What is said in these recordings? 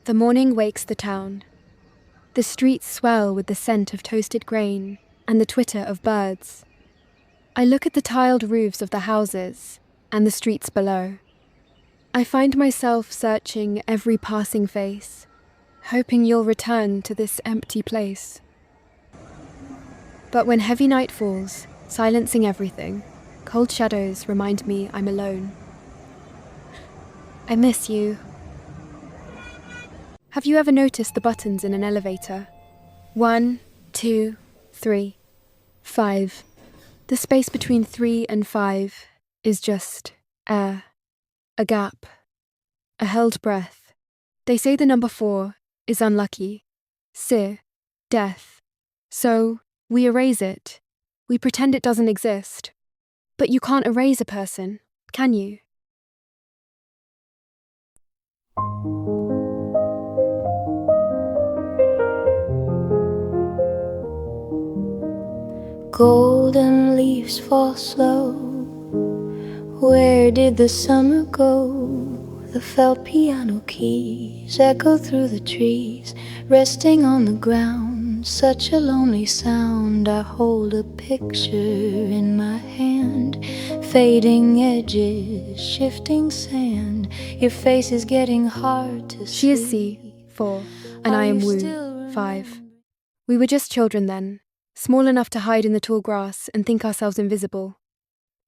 The morning wakes the town. The streets swell with the scent of toasted grain and the twitter of birds. I look at the tiled roofs of the houses and the streets below. I find myself searching every passing face, hoping you'll return to this empty place. But when heavy night falls, silencing everything, cold shadows remind me I'm alone. I miss you. Have you ever noticed the buttons in an elevator? 1, 2, 3, 5. The space between 3 and 5 is just air, a gap, a held breath. They say the number 4 is unlucky, death. So we erase it. We pretend it doesn't exist. But you can't erase a person, can you? Golden leaves fall slow. Where did the summer go? The felt piano keys echo through the trees, resting on the ground. Such a lonely sound. I hold a picture in my hand. Fading edges, shifting sand. Your face is getting hard to see. She is C, 4, and I am Wu, 5. We were just children then, small enough to hide in the tall grass and think ourselves invisible,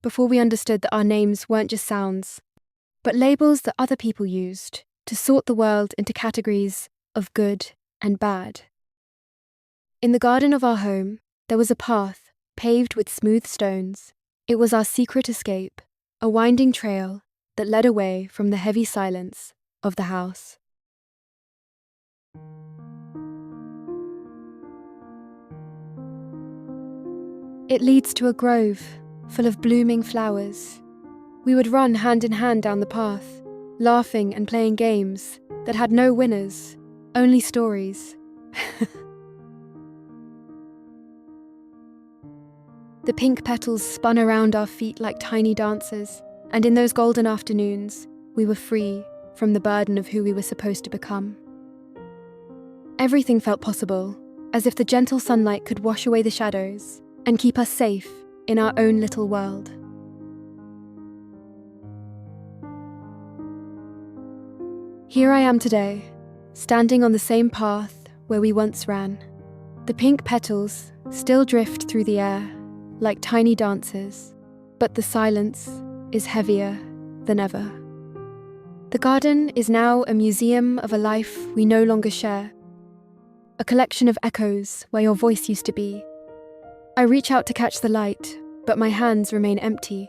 before we understood that our names weren't just sounds, but labels that other people used to sort the world into categories of good and bad. In the garden of our home, there was a path paved with smooth stones. It was our secret escape, a winding trail that led away from the heavy silence of the house. It leads to a grove full of blooming flowers. We would run hand in hand down the path, laughing and playing games that had no winners, only stories. The pink petals spun around our feet like tiny dancers, and in those golden afternoons, we were free from the burden of who we were supposed to become. Everything felt possible, as if the gentle sunlight could wash away the shadows and keep us safe in our own little world. Here I am today, standing on the same path where we once ran. The pink petals still drift through the air like tiny dancers, but the silence is heavier than ever. The garden is now a museum of a life we no longer share, a collection of echoes where your voice used to be. I reach out to catch the light, but my hands remain empty.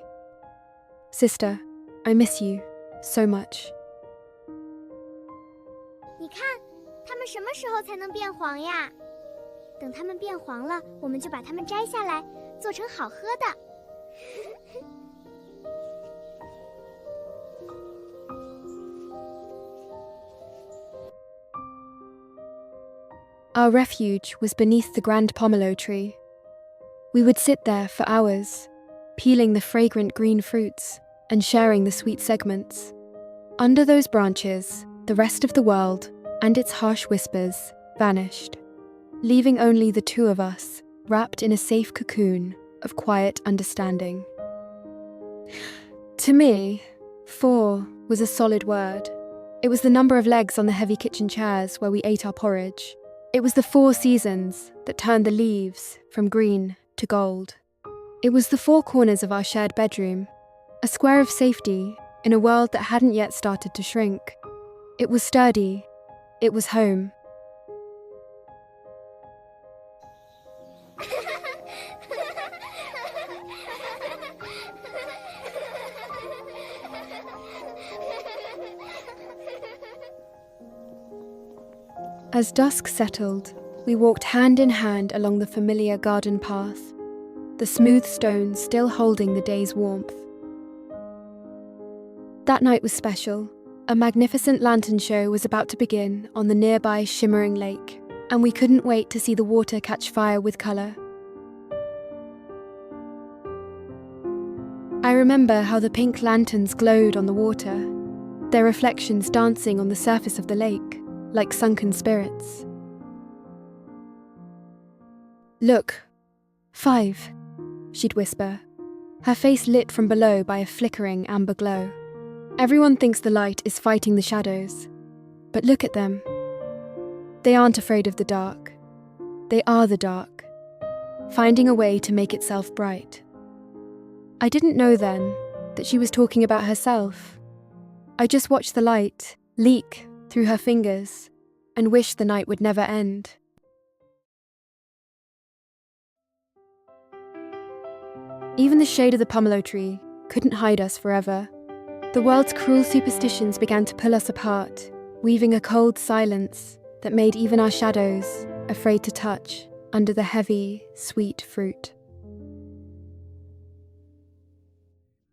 Sister, I miss you so much. 你看，它们什么时候才能变黄呀？等它们变黄了，我们就把它们摘下来，做成好喝的。Our refuge was beneath the grand pomelo tree. We would sit there for hours, peeling the fragrant green fruits and sharing the sweet segments. Under those branches, the rest of the world and its harsh whispers vanished, leaving only the two of us wrapped in a safe cocoon of quiet understanding. To me, 4 was a solid word. It was the number of legs on the heavy kitchen chairs where we ate our porridge. It was the 4 seasons that turned the leaves from green to gold. It was the 4 corners of our shared bedroom, a square of safety in a world that hadn't yet started to shrink. It was sturdy. It was home. As dusk settled, we walked hand in hand along the familiar garden path, the smooth stones still holding the day's warmth. That night was special. A magnificent lantern show was about to begin on the nearby shimmering lake, and we couldn't wait to see the water catch fire with colour. I remember how the pink lanterns glowed on the water, their reflections dancing on the surface of the lake. like sunken spirits. "Look, 5, she'd whisper, her face lit from below by a flickering amber glow. Everyone thinks the light is fighting the shadows, but look at them. They aren't afraid of the dark. They are the dark, finding a way to make itself bright." I didn't know then that she was talking about herself. I just watched the light leak through her fingers and wished the night would never end. Even the shade of the pomelo tree couldn't hide us forever. The world's cruel superstitions began to pull us apart, weaving a cold silence that made even our shadows afraid to touch under the heavy, sweet fruit.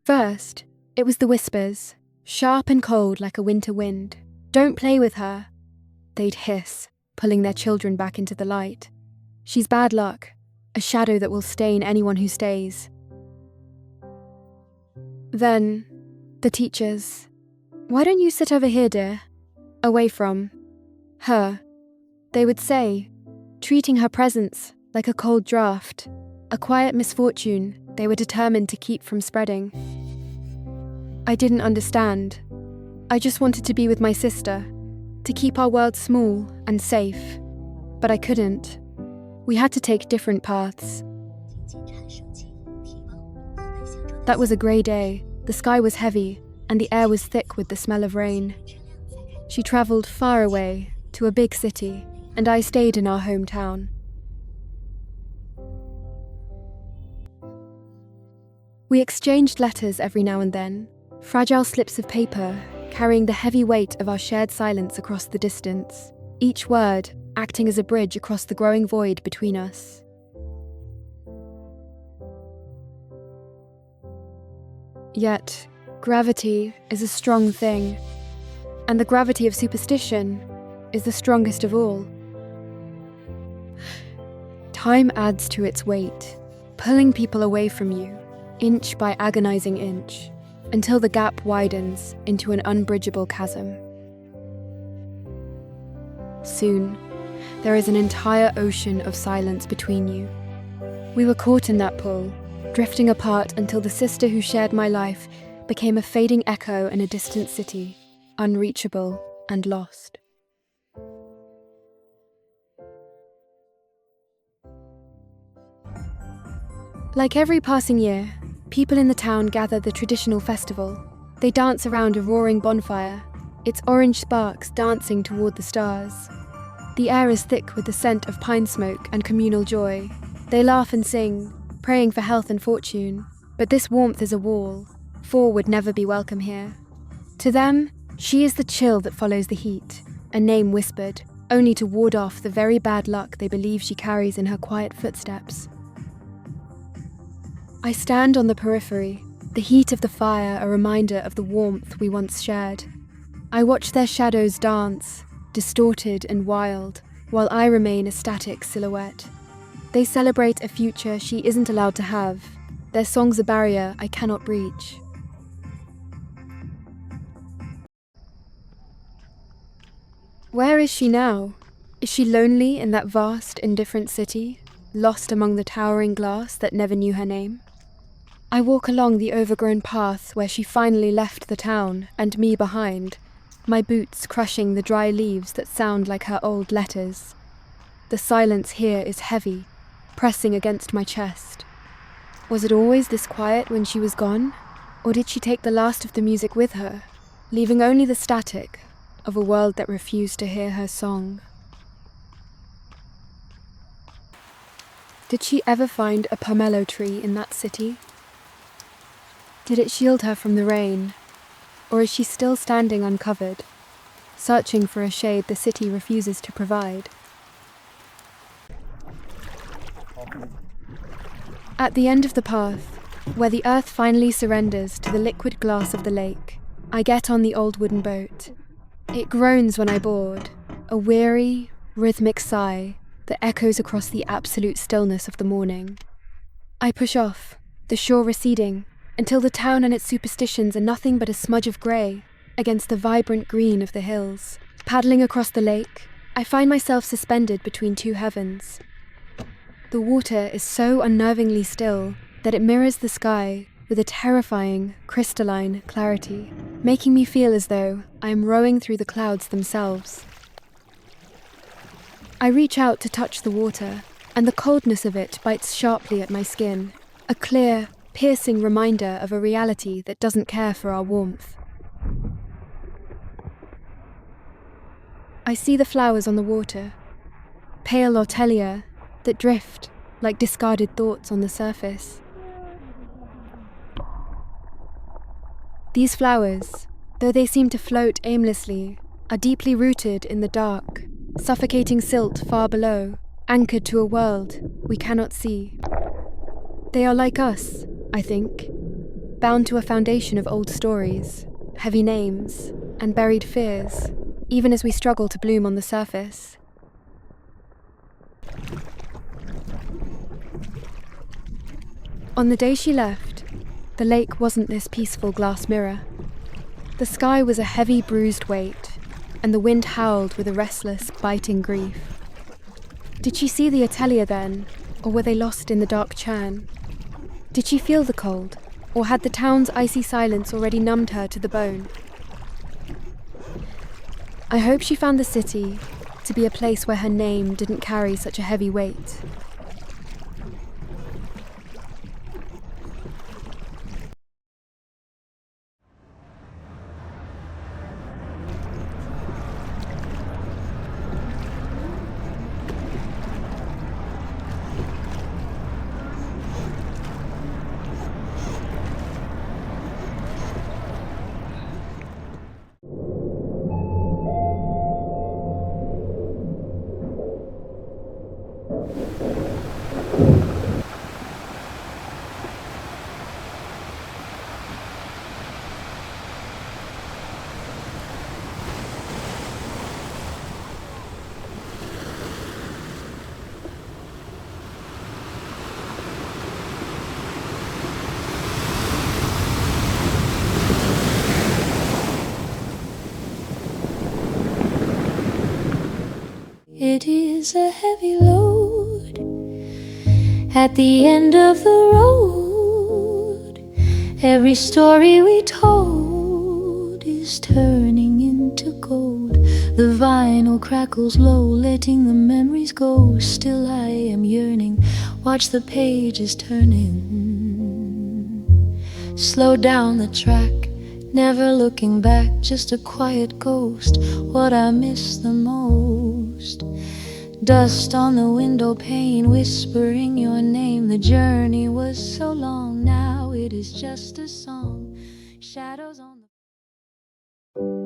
First, it was the whispers, sharp and cold like a winter wind. "Don't play with her," they'd hiss, pulling their children back into the light. "She's bad luck, a shadow that will stain anyone who stays." Then, the teachers. "Why don't you sit over here, dear? Away from her," they would say, treating her presence like a cold draft, a quiet misfortune they were determined to keep from spreading. I didn't understand. I just wanted to be with my sister, to keep our world small and safe. But I couldn't. We had to take different paths. That was a grey day. The sky was heavy, and the air was thick with the smell of rain. She travelled far away, to a big city, and I stayed in our hometown. We exchanged letters every now and then, fragile slips of paper carrying the heavy weight of our shared silence across the distance, each word acting as a bridge across the growing void between us. Yet, gravity is a strong thing, and the gravity of superstition is the strongest of all. Time adds to its weight, pulling people away from you, inch by agonizing inch, until the gap widens into an unbridgeable chasm. Soon, there is an entire ocean of silence between you. We were caught in that pull, drifting apart until the sister who shared my life became a fading echo in a distant city, unreachable and lost. Like every passing year, people in the town gather the traditional festival. They dance around a roaring bonfire, its orange sparks dancing toward the stars. The air is thick with the scent of pine smoke and communal joy. They laugh and sing, praying for health and fortune. But this warmth is a wall. 4 would never be welcome here. To them, she is the chill that follows the heat, a name whispered, only to ward off the very bad luck they believe she carries in her quiet footsteps. I stand on the periphery, the heat of the fire a reminder of the warmth we once shared. I watch their shadows dance, distorted and wild, while I remain a static silhouette. They celebrate a future she isn't allowed to have. Their song's a barrier I cannot breach. Where is she now? Is she lonely in that vast, indifferent city, lost among the towering glass that never knew her name? I walk along the overgrown path where she finally left the town and me behind, my boots crushing the dry leaves that sound like her old letters. The silence here is heavy, pressing against my chest. Was it always this quiet when she was gone? Or did she take the last of the music with her, leaving only the static of a world that refused to hear her song? Did she ever find a pomelo tree in that city? Did it shield her from the rain? Or is she still standing uncovered, searching for a shade the city refuses to provide? At the end of the path, where the earth finally surrenders to the liquid glass of the lake, I get on the old wooden boat. It groans when I board, a weary, rhythmic sigh that echoes across the absolute stillness of the morning. I push off, the shore receding, until the town and its superstitions are nothing but a smudge of grey against the vibrant green of the hills. Paddling across the lake, I find myself suspended between two heavens. The water is so unnervingly still that it mirrors the sky with a terrifying, crystalline clarity, making me feel as though I am rowing through the clouds themselves. I reach out to touch the water, and the coldness of it bites sharply at my skin, a clear, piercing reminder of a reality that doesn't care for our warmth. I see the flowers on the water, pale lotelia that drift like discarded thoughts on the surface. These flowers, though they seem to float aimlessly, are deeply rooted in the dark, suffocating silt far below, anchored to a world we cannot see. They are like us, I think, bound to a foundation of old stories, heavy names, and buried fears, even as we struggle to bloom on the surface. On the day she left, the lake wasn't this peaceful glass mirror. The sky was a heavy, bruised weight, and the wind howled with a restless, biting grief. Did she see the atelier then, or were they lost in the dark churn? Did she feel the cold, or had the town's icy silence already numbed her to the bone? I hope she found the city to be a place where her name didn't carry such a heavy weight. It is a heavy load at the end of the road. Every story we told is turning into gold. The vinyl crackles low, letting the memories go. Still I am yearning, watch the pages turning. Slow down the track, never looking back, just a quiet ghost. What I miss the most, dust on the window pane, whispering your name. The journey was so long, now it is just a song. Shadows on the